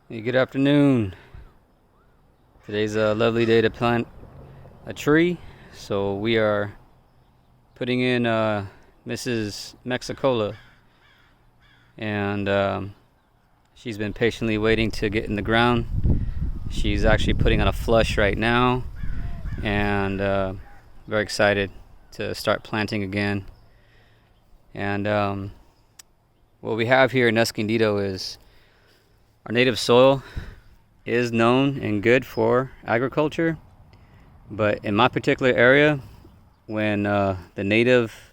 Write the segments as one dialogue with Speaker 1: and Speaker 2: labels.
Speaker 1: Hey, good afternoon. Today's a lovely day to plant a tree. So we are putting in Mrs. Mexicola, and she's been patiently waiting to get in the ground. She's actually putting on a flush right now, and very excited to start planting again. And what we have here in Escondido is our native soil is known and good for agriculture, but in my particular area, when the native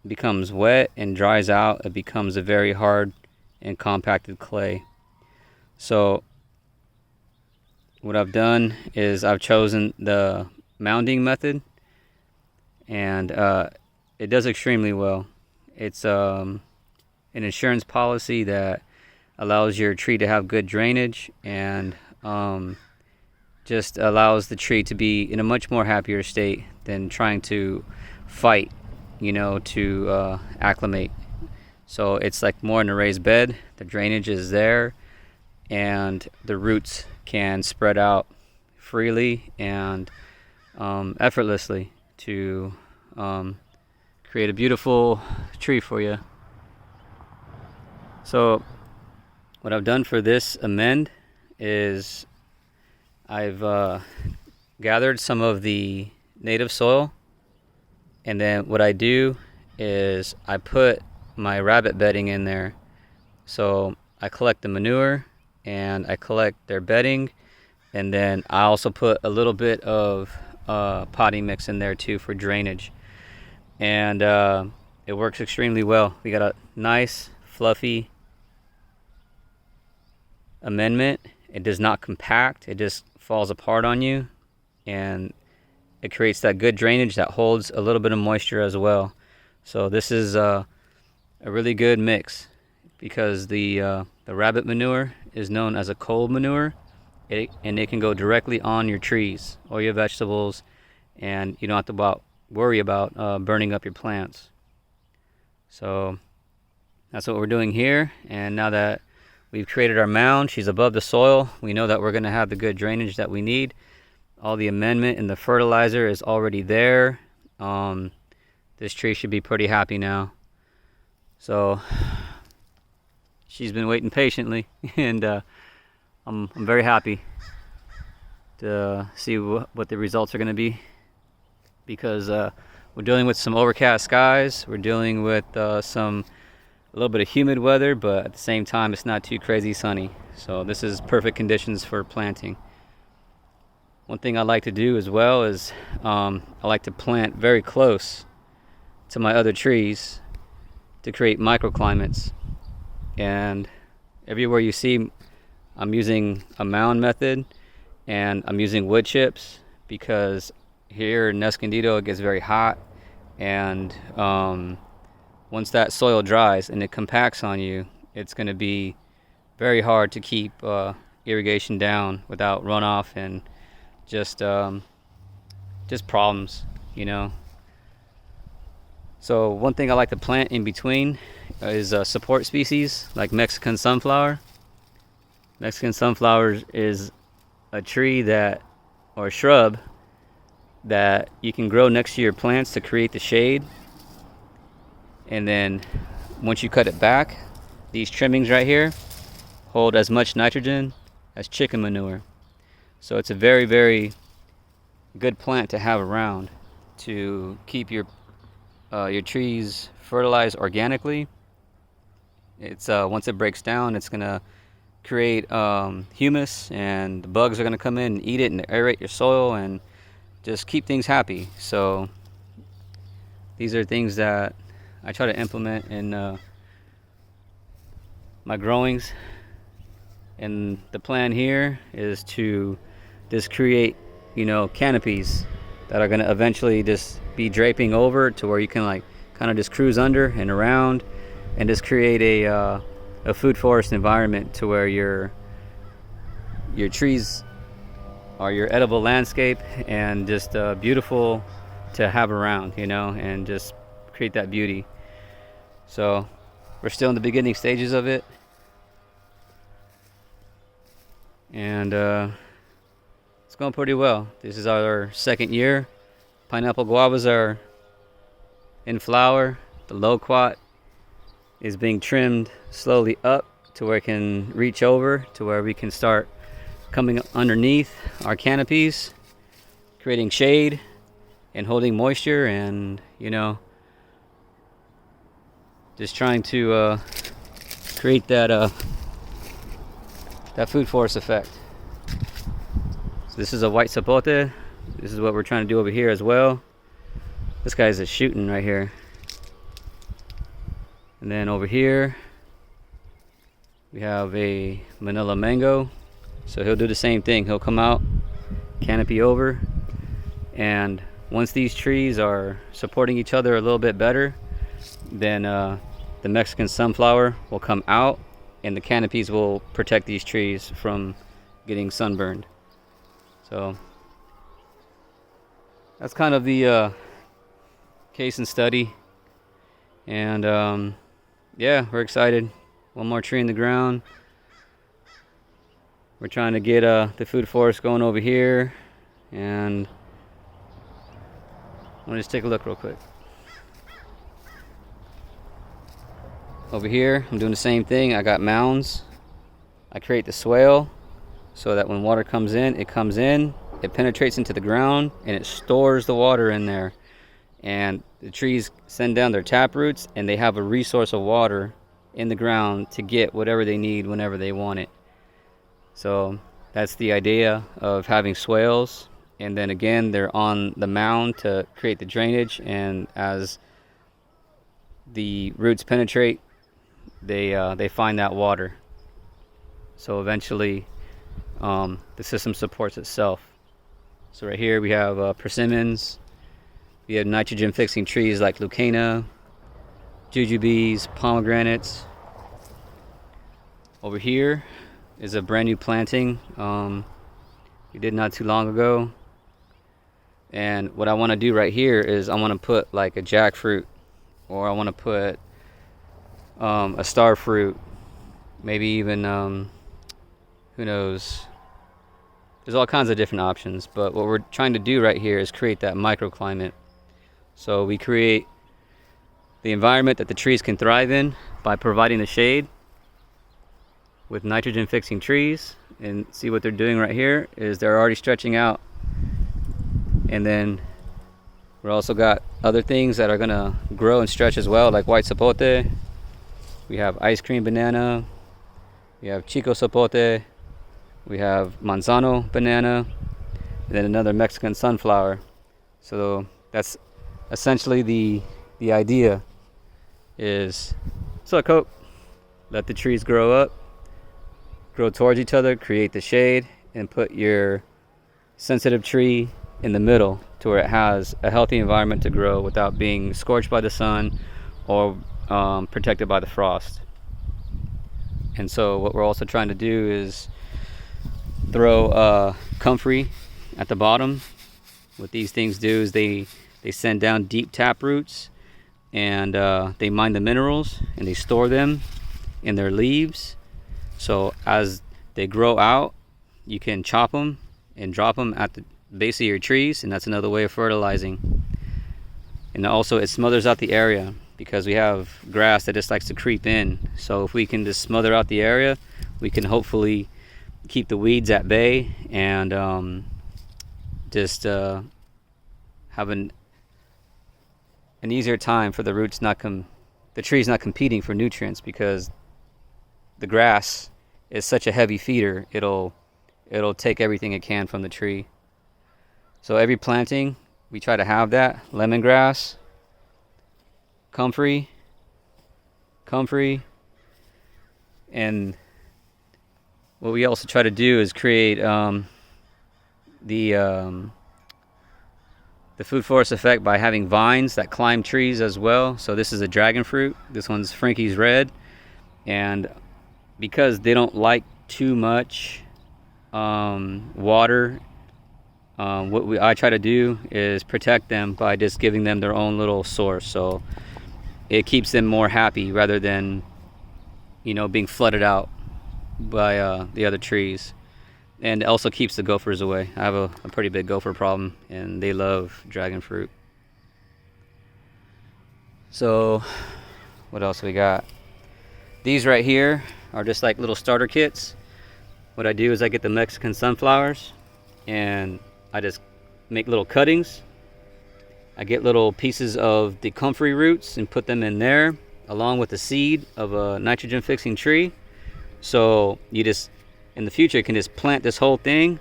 Speaker 1: becomes wet and dries out, it becomes a very hard and compacted clay. So what I've done is I've chosen the mounding method, and it does extremely well. It's an insurance policy that allows your tree to have good drainage, and just allows the tree to be in a much more happier state than trying to fight, to acclimate. So it's like more in a raised bed. The drainage is there, and the roots can spread out freely and effortlessly to create a beautiful tree for you. So what I've done for this amend is I've gathered some of the native soil, and then what I do is I put my rabbit bedding in there. So I collect the manure and I collect their bedding, and then I also put a little bit of potting mix in there too for drainage, and it works extremely well. We got a nice fluffy amendment. It does not compact, it just falls apart on you, and it creates that good drainage that holds a little bit of moisture as well. So this is a really good mix, because the rabbit manure is known as a cold manure, and it can go directly on your trees or your vegetables, and you don't have to worry about burning up your plants. So that's what we're doing here. And now that we've created our mound, she's above the soil, we know that we're going to have the good drainage that we need. All the amendment and the fertilizer is already there. This tree should be pretty happy now. So she's been waiting patiently, and I'm very happy to see what the results are going to be, because we're dealing with some overcast skies. We're dealing with a little bit of humid weather, but at the same time it's not too crazy sunny. So this is perfect conditions for planting. One thing I like to do as well is I like to plant very close to my other trees to create microclimates. And everywhere you see, I'm using a mound method, and I'm using wood chips, because here in Escondido it gets very hot, and once that soil dries and it compacts on you, it's going to be very hard to keep irrigation down without runoff and just problems, So one thing I like to plant in between is support species like Mexican sunflower. Mexican sunflower is a tree or a shrub that you can grow next to your plants to create the shade. And then once you cut it back, these trimmings right here hold as much nitrogen as chicken manure. So it's a very, very good plant to have around to keep your trees fertilized organically. It's once it breaks down, it's gonna create humus, and the bugs are gonna come in and eat it and aerate your soil and just keep things happy. So these are things that I try to implement in my growings, and the plan here is to just create, canopies that are going to eventually just be draping over to where you can kind of just cruise under and around, and just create a food forest environment to where your trees are your edible landscape, and just beautiful to have around, and just create that beauty. So we're still in the beginning stages of it. and it's going pretty well. This is our second year. Pineapple guavas are in flower. The loquat is being trimmed slowly up to where it can reach over to where we can start coming underneath our canopies, creating shade and holding moisture, and just trying to create that food forest effect. So this is a white sapote. This is what we're trying to do over here as well. This guy's just shooting right here. And then over here we have a Manila mango. So he'll do the same thing. He'll come out, canopy over, and once these trees are supporting each other a little bit better, then the Mexican sunflower will come out, and the canopies will protect these trees from getting sunburned. So that's kind of the case and study. And yeah, we're excited. One more tree in the ground. We're trying to get the food forest going over here, and let me just take a look real quick. Over here, I'm doing the same thing. I got mounds. I create the swale so that when water comes in, it penetrates into the ground, and it stores the water in there. And the trees send down their tap roots, and they have a resource of water in the ground to get whatever they need whenever they want it. So that's the idea of having swales. And then again, they're on the mound to create the drainage, and as the roots penetrate, they find that water. So eventually the system supports itself. So right here we have persimmons. We have nitrogen fixing trees like leucaena, jujubes, pomegranates. Over here is a brand new planting we did not too long ago. And what I want to do right here is I want to put like a jackfruit, or I want to put a star fruit, maybe even who knows. There's all kinds of different options, but what we're trying to do right here is create that microclimate. So we create the environment that the trees can thrive in by providing the shade with nitrogen fixing trees. And see what they're doing right here is they're already stretching out. And then we're also got other things that are gonna grow and stretch as well, like white sapote. We have ice cream banana. We have chico sapote. We have manzano banana, and then another Mexican sunflower. So that's essentially the idea is, so cope, let the trees grow up, grow towards each other, create the shade, and put your sensitive tree in the middle to where it has a healthy environment to grow without being scorched by the sun or protected by the frost. And so what we're also trying to do is throw comfrey at the bottom. What these things do is they send down deep tap roots, and they mine the minerals and they store them in their leaves. So as they grow out, you can chop them and drop them at the base of your trees, and that's another way of fertilizing. And also it smothers out the area, because we have grass that just likes to creep in. So if we can just smother out the area, we can hopefully keep the weeds at bay, and just have an easier time for the roots the trees not competing for nutrients, because the grass is such a heavy feeder. It'll take everything it can from the tree. So every planting, we try to have that lemongrass, comfrey, and what we also try to do is create the food forest effect by having vines that climb trees as well. So this is a dragon fruit. This one's Frankie's Red, and because they don't like too much water, what I try to do is protect them by just giving them their own little source. So it keeps them more happy rather than being flooded out by the other trees. and it also keeps the gophers away. I have a pretty big gopher problem, and they love dragon fruit. So what else we got? These right here are just like little starter kits. What I do is I get the Mexican sunflowers and I just make little cuttings. I get little pieces of the comfrey roots and put them in there along with the seed of a nitrogen fixing tree. So you just, in the future, can just plant this whole thing,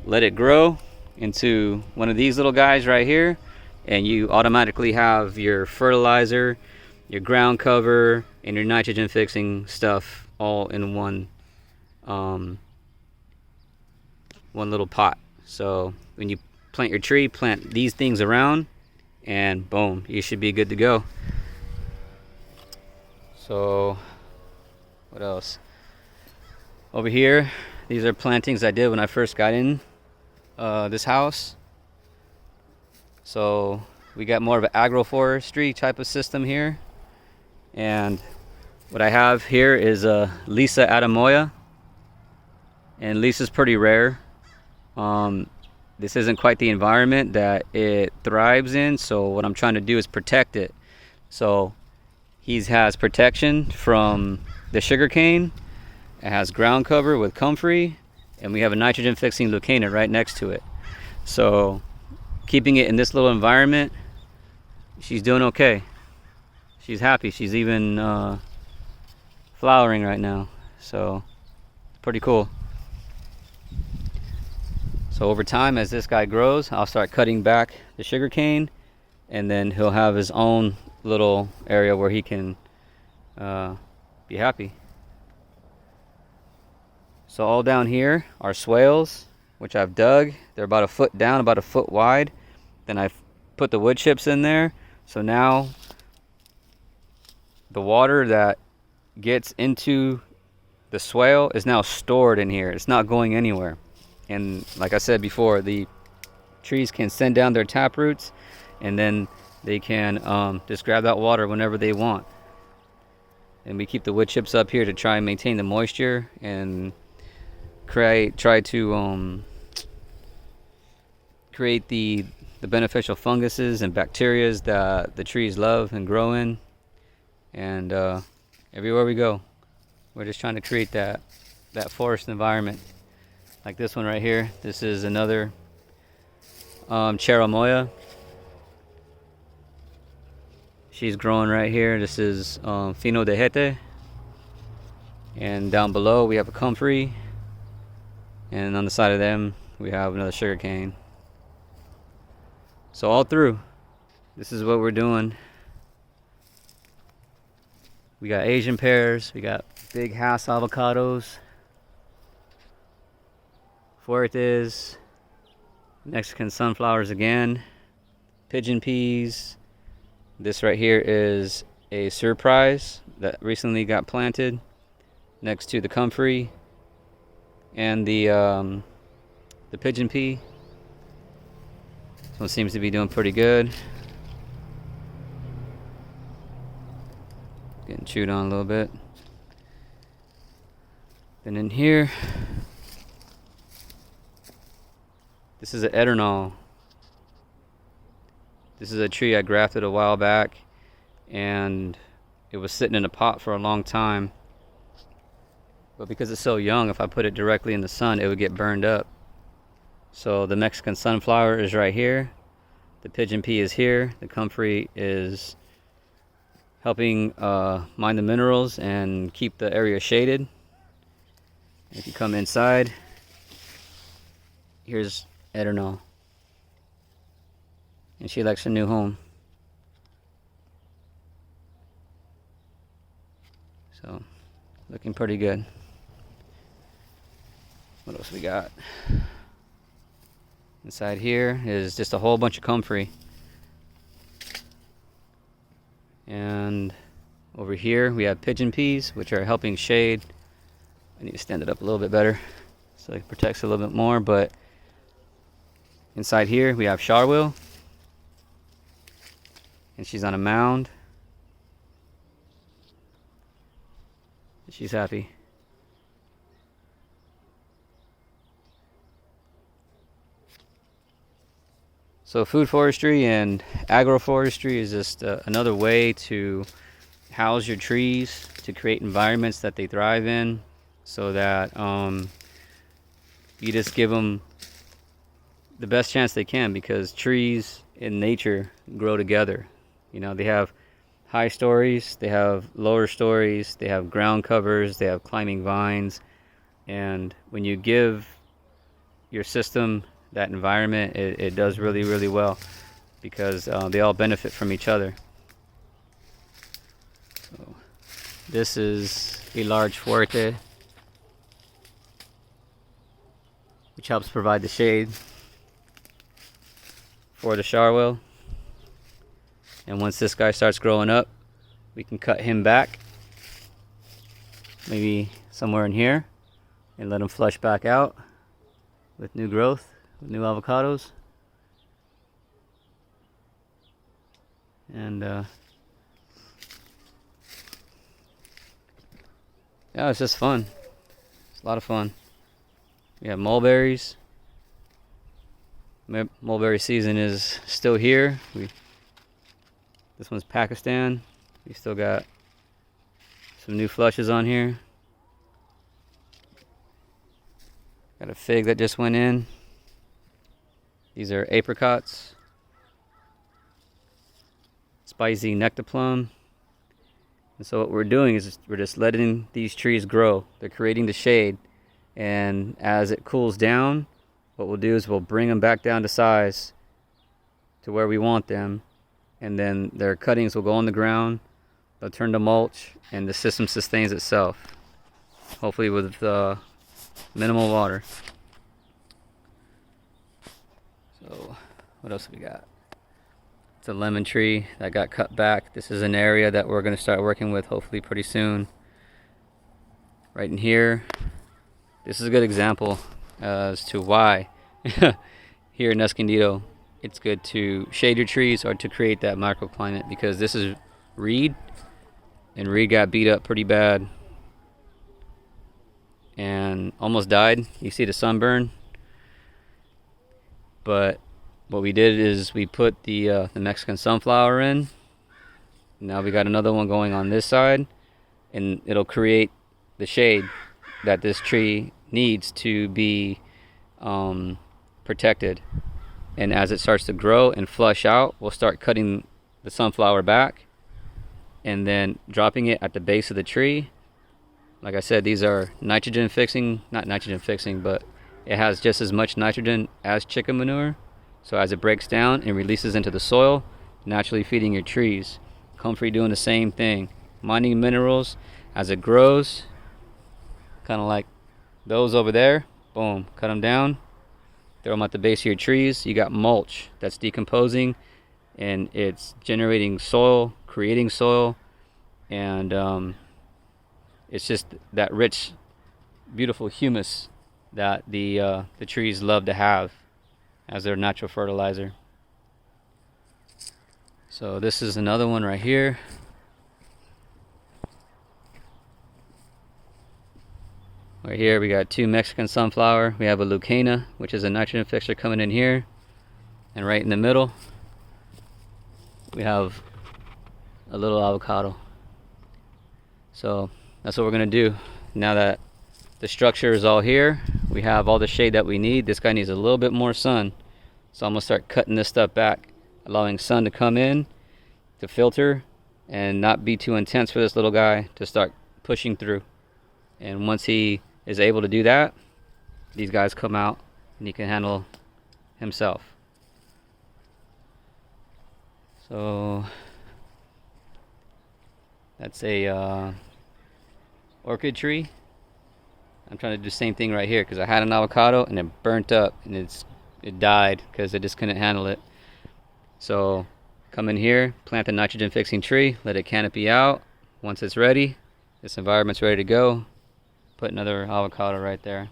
Speaker 1: let it grow into one of these little guys right here, and you automatically have your fertilizer, your ground cover, and your nitrogen fixing stuff all in one little pot. So when you plant your tree, plant these things around, and boom, you should be good to go. So what else? Over here, these are plantings I did when I first got in this house. So we got more of an agroforestry type of system here. And what I have here is a Lisa Adamoya. And Lisa's pretty rare. This isn't quite the environment that it thrives in, so what I'm trying to do is protect it. So he has protection from the sugarcane. It has ground cover with comfrey, and we have a nitrogen fixing leucaena right next to it. So keeping it in this little environment, she's doing okay. She's happy. She's even flowering right now. So pretty cool. So over time, as this guy grows, I'll start cutting back the sugarcane, and then he'll have his own little area where he can be happy. So all down here are swales, which I've dug. They're about a foot down, about a foot wide. Then I've put the wood chips in there. So now the water that gets into the swale is now stored in here. It's not going anywhere. And like I said before, the trees can send down their tap roots, and then they can just grab that water whenever they want. And we keep the wood chips up here to try and maintain the moisture and try to create the beneficial funguses and bacteria that the trees love and grow in. And everywhere we go, we're just trying to create that forest environment. Like this one right here. This is another Cherimoya. She's growing right here. This is Fino de Jete. And down below we have a comfrey. And on the side of them we have another sugarcane. So all through, this is what we're doing. We got Asian pears. We got big Hass avocados. Fuertes, Mexican sunflowers again, pigeon peas. This right here is a surprise that recently got planted next to the comfrey and the pigeon pea. This one seems to be doing pretty good. Getting chewed on a little bit. Then in here, this is an Eternal. This is a tree I grafted a while back, and it was sitting in a pot for a long time. But because it's so young, if I put it directly in the sun, it would get burned up. So the Mexican sunflower is right here. The pigeon pea is here. The comfrey is helping mine the minerals and keep the area shaded. If you come inside, here's Eternal, and she likes her new home. So looking pretty good. What else we got? Inside here is just a whole bunch of comfrey. And over here we have pigeon peas, which are helping shade. I need to stand it up a little bit better so it protects a little bit more. But inside here we have Charwill, and she's on a mound. She's happy. So food forestry and agroforestry is just another way to house your trees, to create environments that they thrive in, so that you just give them the best chance they can, because trees in nature grow together. You know, they have high stories, they have lower stories, they have ground covers, they have climbing vines, and when you give your system that environment, it does really, really well, because they all benefit from each other. So this is a large fuerte, which helps provide the shade for the charwell. And once this guy starts growing up, we can cut him back, maybe somewhere in here, and let him flush back out with new growth, with new avocados. And yeah, it's just fun. It's a lot of fun. We have mulberries. Mulberry season is still here. This one's Pakistan. We still got some new flushes on here. Got a fig that just went in. These are apricots. Spicy nectar plum. And so what we're doing is we're just letting these trees grow. They're creating the shade. And as it cools down, what we'll do is we'll bring them back down to size to where we want them. And then their cuttings will go on the ground. They'll turn to mulch, and the system sustains itself. Hopefully with minimal water. So what else we got? It's a lemon tree that got cut back. This is an area that we're going to start working with hopefully pretty soon. Right in here. This is a good example as to why here in Escondido it's good to shade your trees or to create that microclimate, because this is reed, and reed got beat up pretty bad and almost died. You see the sunburn. But what we did is we put the Mexican sunflower in. Now we got another one going on this side, and it'll create the shade that this tree needs to be protected. And as it starts to grow and flush out, we'll start cutting the sunflower back and then dropping it at the base of the tree. Like I said, these are nitrogen fixing, not nitrogen fixing, but it has just as much nitrogen as chicken manure. So as it breaks down and releases into the soil, naturally feeding your trees. Comfrey doing the same thing, mining minerals as it grows, kind of like those over there. Boom, cut them down, throw them at the base of your trees. You got mulch that's decomposing, and it's generating soil, creating soil, and it's just that rich, beautiful humus that the trees love to have as their natural fertilizer. So this is another one right here. Right here we got two Mexican sunflower. We have a Lucana, which is a nitrogen fixer, coming in here. And right in the middle we have a little avocado. So that's what we're gonna do. Now that the structure is all here, we have all the shade that we need. This guy needs a little bit more sun. So I'm gonna start cutting this stuff back, allowing sun to come in, to filter, and not be too intense for this little guy to start pushing through. And once he is able to do that, these guys come out and he can handle himself. So that's a orchid tree. I'm trying to do the same thing right here, because I had an avocado and it burnt up and it died because it just couldn't handle it. So come in here, plant the nitrogen fixing tree, let it canopy out. Once it's ready, this environment's ready to go, put another avocado right there.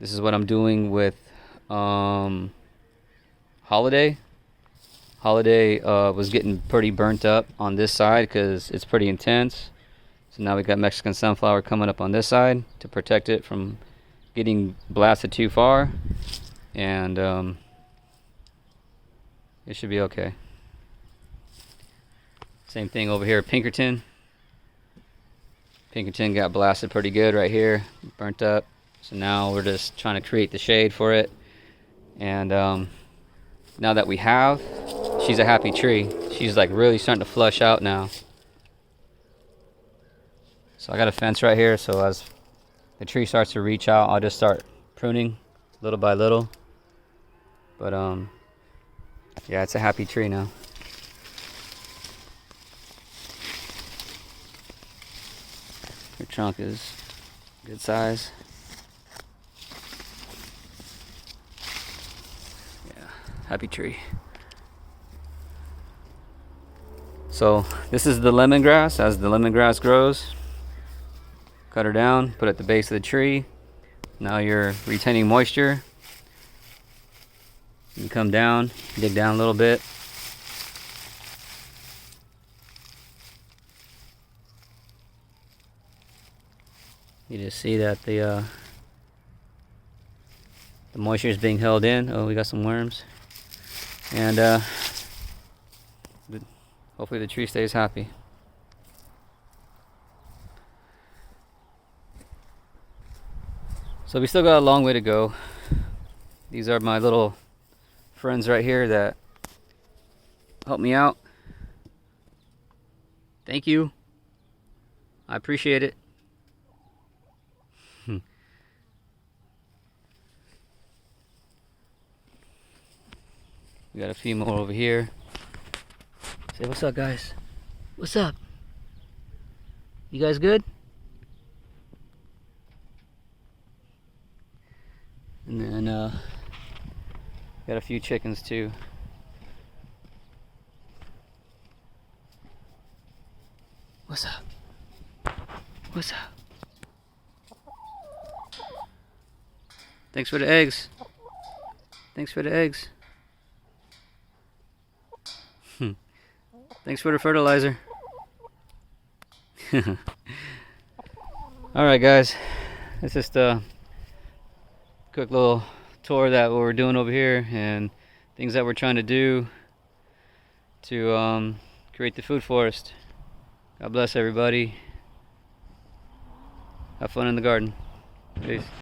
Speaker 1: This is what I'm doing with Holiday. Holiday was getting pretty burnt up on this side because it's pretty intense. So now we got Mexican sunflower coming up on this side to protect it from getting blasted too far, and it should be okay. Same thing over here at Pinkerton. Pinkerton got blasted pretty good right here, burnt up. So now we're just trying to create the shade for it. And now that we have, she's a happy tree. She's like really starting to flush out now. So I got a fence right here, so as the tree starts to reach out, I'll just start pruning little by little. But yeah, it's a happy tree now. Her trunk is good size. Yeah, happy tree. So this is the lemongrass. As the lemongrass grows, cut her down, put it at the base of the tree. Now you're retaining moisture. You can come down, dig down a little bit. You just see that the moisture is being held in. Oh, we got some worms. And hopefully the tree stays happy. So we still got a long way to go. These are my little friends right here that help me out. Thank you. I appreciate it. We got a few more over here. Say what's up, guys. What's up? You guys good? And then got a few chickens too. What's up? What's up? Thanks for the eggs. Thanks for the eggs. Thanks for the fertilizer. Alright guys, it's just a quick little tour that what we're doing over here and things that we're trying to do to create the food forest. God bless everybody. Have fun in the garden. Peace.